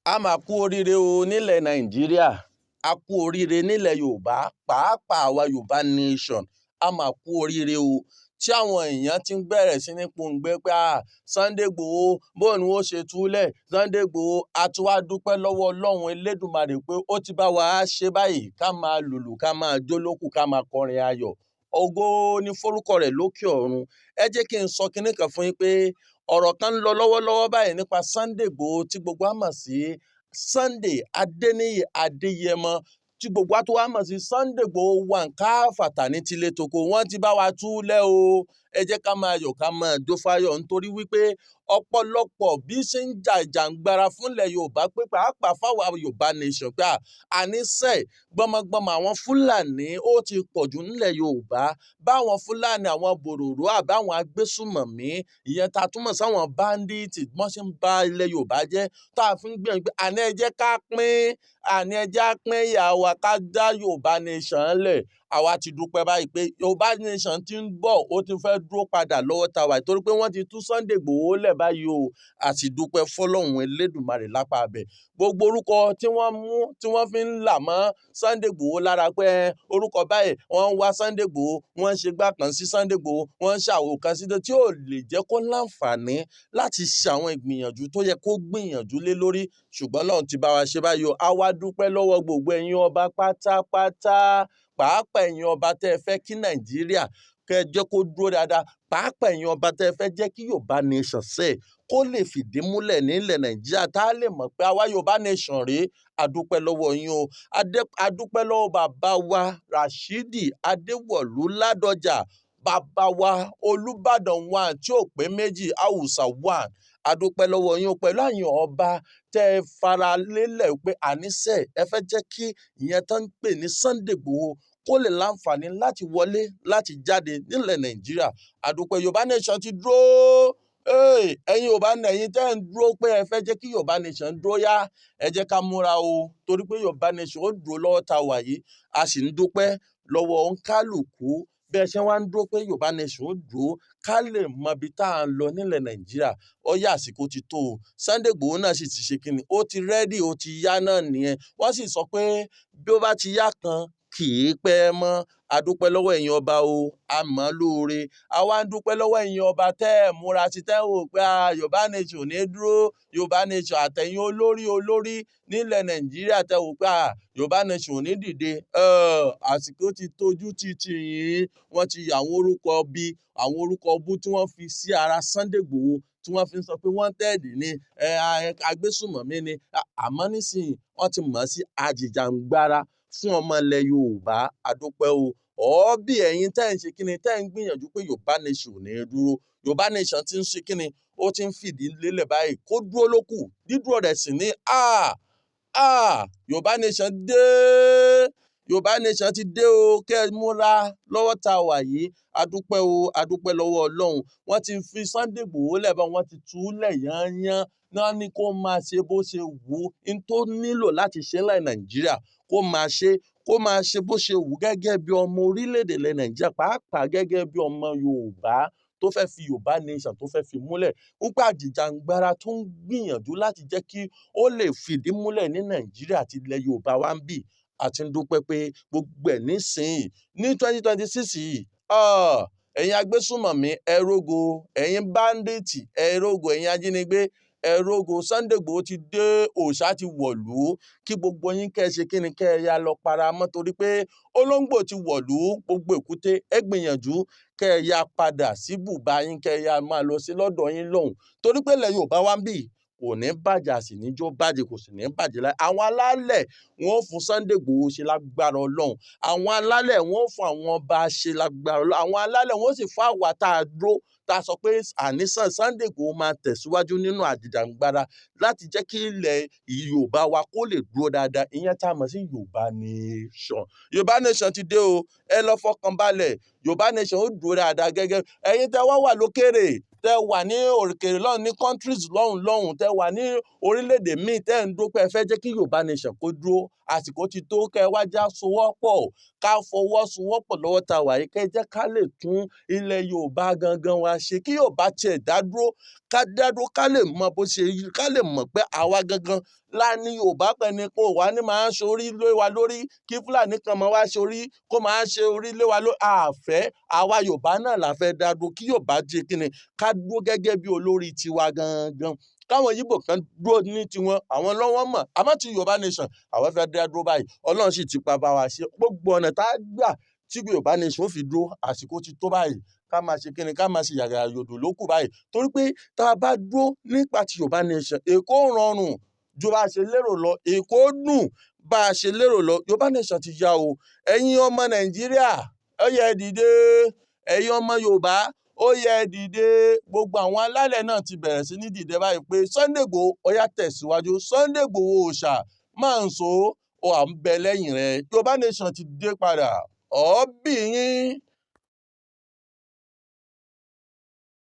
A máa kú oríire o nílẹ̀ Nàìjíríà, a kú oríire nílẹ̀ Yorùbá, pàápàá àwa Yorùbá nation, a máa kú oríire o. Tí àwọn èèyàn ti ń bẹ̀rẹ̀ sí ní pòǹgbẹ pé Sunday Igboho bó ni wọ́n ṣe túlẹ̀, Sunday Igboho a tún wá dúpẹ́ lọ́wọ́ Ọlọ́run Elédùmarè pé ó ti bá wa ṣe báyìí, ká máa lùlù, ká máa jó lókù, ká máa kọrin ayọ̀. Ògo ni forúkọ rẹ̀ lókè ọ̀run. Ẹ jẹ́ kí n sọ kinní kan fún yín pé ọ̀rọ̀ kan ń lọ lọ́wọ́lọ́wọ́ báyìí nípa Sunday Igboho tí gbogbo wa mọ̀ sí Sunday Adéníyì Adéyẹmọ, tí gbogbo wa tó wá mọ̀ sí Sunday Igboho one káfàtà ní tilé toko. Wọ́n ti bá wa túlẹ̀ o. Ẹ jẹ́ ká máa yọ̀, ká máa jó fáyọ̀ nítorí wípé ọ̀pọ̀lọpọ̀ bí ṣe ń jà ìjàngbara fúnlẹ̀ Yorùbá pé pàápàá fáwa Yorùbá nation pé àníṣe gbọmọgbọmọ àwọn Fúlàní ó ti pọ̀jù nílẹ̀ Yorùbá. Báwọn Fúlàní, àwọn bòròró àbáwọn agbésùmọ̀mí, ìyẹn ta túmọ̀ sáwọn bandits, wọ́n ṣe ń ba ilẹ̀ Yorùbá jẹ́, tá a fi ń gbìyànjú pé àní ẹ jẹ́ ká pín, àní ẹ jẹ́ á pín ìyà wa, ká dá Yorùbá nation lẹ̀. Àwa ti dúpẹ́ báyìí pé Yorùbá nation ti ń bọ̀, ó ti fẹ́ dúró padà lọ́wọ́ ta wà torí pé wọ́n ti tú Sunday Igboho lẹ̀ báyìí o. A sì dúpẹ́ fọ́lọ́run Elédùmarè lápá abẹ. Gbogbo orúkọ tí wọ́n mú, tí wọ́n fi ń là mọ́ Sunday Igboho lára pé orúkọ báyìí wọ́n ń wá Sunday Igboho, wọ́n ń ṣe gbá kan sí Sunday Igboho, wọ́n ń ṣàwò kan sí tí ò lè jẹ́ kó láǹfààní láti ṣe àwọn ìgbìyànjú tó yẹ kó gbìyànjú lé lórí. Ṣùgbọ́n Ọlọ́run ti bá wa ṣe báyìí o. A wá dúpẹ́ lọ́wọ́ gbogbo ẹ̀yin ọba pátápátá, pàápàá ẹ̀yin ọba tẹ́ ẹ fẹ́ kí Nàìjíríà kẹ́ ẹ jẹ́ kó dúró dáadáa, pàápàá ẹ̀yin ọba tẹ́ ẹ fẹ́ jẹ́ kí Yorùbá nation ṣe kó lè fìdí múlẹ̀ nílẹ̀ Nàìjíríà, tá a lè mọ̀ pé àwa Yorùbá nation rèé. A dúpẹ́ lọ́wọ́ yín o. A dúpẹ́ lọ́wọ́ bàbá wa Rashidi Adéwọ̀lú Ládọjà, bàbá wa Olúbàdàn one tí ò pé méjì, Hausa one. A dúpẹ́ lọ́wọ́ yín o pẹ̀lú ẹ̀yin ọba tẹ́ ẹ fara lélẹ̀ pé àníṣe ẹ fẹ́ jẹ́ kí ìyẹn tán ń pè ní Sunday Igboho kó lè láǹfààní láti wọlé, láti jáde nílẹ̀ Nàìjíríà. A dúpẹ́ Yorùbá nation ti dúró. Ẹ̀yin Yorùbá ẹ̀yin tẹ́ ń dúró pé ẹ fẹ́ jẹ́ kí Yorùbá nation dúró yá, ẹ jẹ́ ká múra o torí pé Yorùbá nation ó dúró lọ́wọ́ ta wà yìí. A sì ń dúpẹ́ lọ́wọ́ oníkálùkù bí ẹ ṣe wá ń dúró pé Yorùbá nation ó dúró ká lè mọ ibi tá à ń lọ nílẹ̀ Nàìjíríà. Ó yá àsìkò ti tó o. Sunday Igboho náà sì ti ṣe kíni, ó ti rẹ́dì, ó ti yá náà nìyẹn. Wọ́n sì sọ pé bí ó bá ti yá kan kì í pẹ́ mọ́. A dúpẹ́ lọ́wọ́ ẹ̀yin ọba o, a mọ̀ lóore. A wá ń dúpẹ́ lọ́wọ́ ẹ̀yin ọba tẹ́ ẹ̀ múra sí, tẹ́ ẹ̀ wò pé Yorùbá nation ò ní dúró, Yorùbá nation àtẹ̀yìn olórí nílẹ̀ Nàìjíríà tẹ́ wò pé Yorùbá nation ò ní dìde. Àsìkò ti tójú ti tì yín. Wọ́n ti yà àwọn orúkọ bí, àwọn orúkọ bú tí wọ́n fi sí ara Sunday Igboho tí wọ́n fi ń sọ pé wanted ni, agbésùmọ̀mí ni. Àmọ́ nísìnyí wọ́n ti mọ̀ sí ajìjàǹgbara fún ọmọ ilẹ̀ Yorùbá. A dúpẹ́ o. Bí ẹ̀yin tẹ́ ń ṣe kíni, tẹ́ ń gbìyànjú pé Yorùbá nation ò ní dúró. Yorùbá nation ti ń ṣe kíni, ó ti ń fìdí lélẹ̀ báyìí kó dúró lókù. Dídúró rẹ̀ sì ní Yorùbá nation dé. Yorùbá nation ti dé o. Kẹ́ ẹ múra lọ́wọ́ ta wà yìí. A dúpẹ́ o. A dúpẹ́ lọ́wọ́ Ọlọ́run. Wọ́n ti fi Sunday Igboho lẹ̀ bá, wọ́n ti tú lẹ̀ yányán. Náà ni kó máa ṣe bó ṣe wù ú. N tó nílò láti ṣe nílẹ̀ Nàìjíríà kó máa ṣe bó ṣe wù ú gẹ́gẹ́ bí ọmọ orílẹ̀-èdè ilẹ̀ Nàìjíríà, pàápàá gẹ́gẹ́ bí ọmọ Yorùbá tó fẹ́ fi Yorùbá nation tó fẹ́ fi múlẹ̀. Nípa àjìjàǹgbara tó ń gbìyànjú láti jẹ́ kí ó lè fìdí múlẹ̀ ní Nàìjíríà àti ilẹ̀ Yorùbá wa ń bì. A ti ń dúpẹ́ pé gbogbo ẹ̀ nísìnyí ní 2026 yìí. Ẹ̀yin agbésùmọ̀mí ẹ rógo, ẹ̀yin bandits ẹ rógo, ẹ̀yin ajínigbé ẹ rógo. Sunday Igboho ti dé, òòṣà ti wọ̀lú. Kí gbogbo yín kẹ́ ẹ ṣe kíni, kẹ́ ẹ ya lọ paramọ́ torí pé olóńgbò ti wọ̀lú. Gbogbo èkúté ẹ gbìyànjú kẹ́ ẹ ya padà sí bùbá yín, kẹ́ ẹ ya máa lọ sí lọ́dọ̀ yín lọ́hùn torí pé ilẹ̀ Yorùbá wa ń bì kò ní bàjẹ́, a sì ní jó bàjẹ́, kò sì ní bàjẹ́ láì. Àwọn alálẹ̀ wọn ó fún Sunday Igboho ṣe lágbára Ọlọ́run. Àwọn alálẹ̀ wọn ó fún àwọn ọba ṣe lágbára Ọlọ́run. Àwọn alálẹ̀ wọn ó sì fún àwa tá a dúró, tá a sọ pé àníṣàn Sunday Igboho máa tẹ̀síwájú nínú àjìjàǹgbara láti jẹ́ kí ilẹ̀ Yorùbá wa kó lè dúró dáadáa. Ìyẹn tá a mọ̀ sí Yorùbá nation. Yorùbá nation ti dé o. Ẹ lọ fọkàn balẹ̀. Yorùbá nation ó dúró dáadáa gẹ́gẹ́ ẹ̀yin tẹ́ wá wà lókèrè, tẹ́ wà ní òkèrè lọ́hùn, ní countries lọ́hùn, tẹ́ wà ní orílẹ̀-èdè míì tẹ́ ń dúró pé ẹ fẹ́ jẹ́ kí Yorùbá nation kó dúró. Àsìkò ti tó kẹ́ ẹ wá já sowọ́pọ̀, ká fọwọ́sowọ́pọ̀ lọ́wọ́ ta wà yìí, kẹ́ ẹ jẹ́ ká lè tún ilẹ̀ Yorùbá gangan wa ṣe. Kí Yorùbá tiẹ̀ dá dúró, ká dá dúró ká lè mọ bó ṣe yí ká lè mọ̀ pé àwa gangan la ní Yorùbá pẹ̀ni kó wá ní máa ṣorí lé wa lórí kí Fúlàní kan máa wá ṣorí kó máa ṣe orí lé wa lórí àfẹ́ àwa Yorùbá náà la fẹ́ dá dúró kí Yorùbá jẹ́ kí ni ká dúró gẹ́gẹ́ bí olórí tiwa gangan káwọn Yíbò kan dúró ní tiwọn àwọn lọ́wọ́ mọ̀ àmọ́ ti Yorùbá nation àwọn fẹ́ dá dúró báyìí Ọlọ́run sì ti pa bá wa ṣe gbogbo ọ̀nà tá a gbà tí Yorùbá nation ó fi dúró àsìkò ti tó báyìí ká máa ṣe kíni ká máa ṣe yàrá yòdò lókù báyìí torí pé tá a bá dúró nípa ti Yorùbá nation Èkó rọrùn ju bá a ṣe lérò lọ Èkó dùn bá a ṣe lérò lọ Yorùbá nation ti yá o ẹ̀yin ọmọ Nàìjíríà ó yẹ dìde ẹ̀yin ọmọ Yorùbá ó yẹ dìde gbogbo àwọn alálẹ̀ náà ti bẹ̀rẹ̀ sí ní dìde báyìí pé Sunday Igboho ó yá tẹ̀síwájú Sunday Igboho òòṣà máa ń so ó à ń bẹ lẹ́yìn rẹ̀ Yorùbá nation ti dé padà ọ̀ọ́bì yín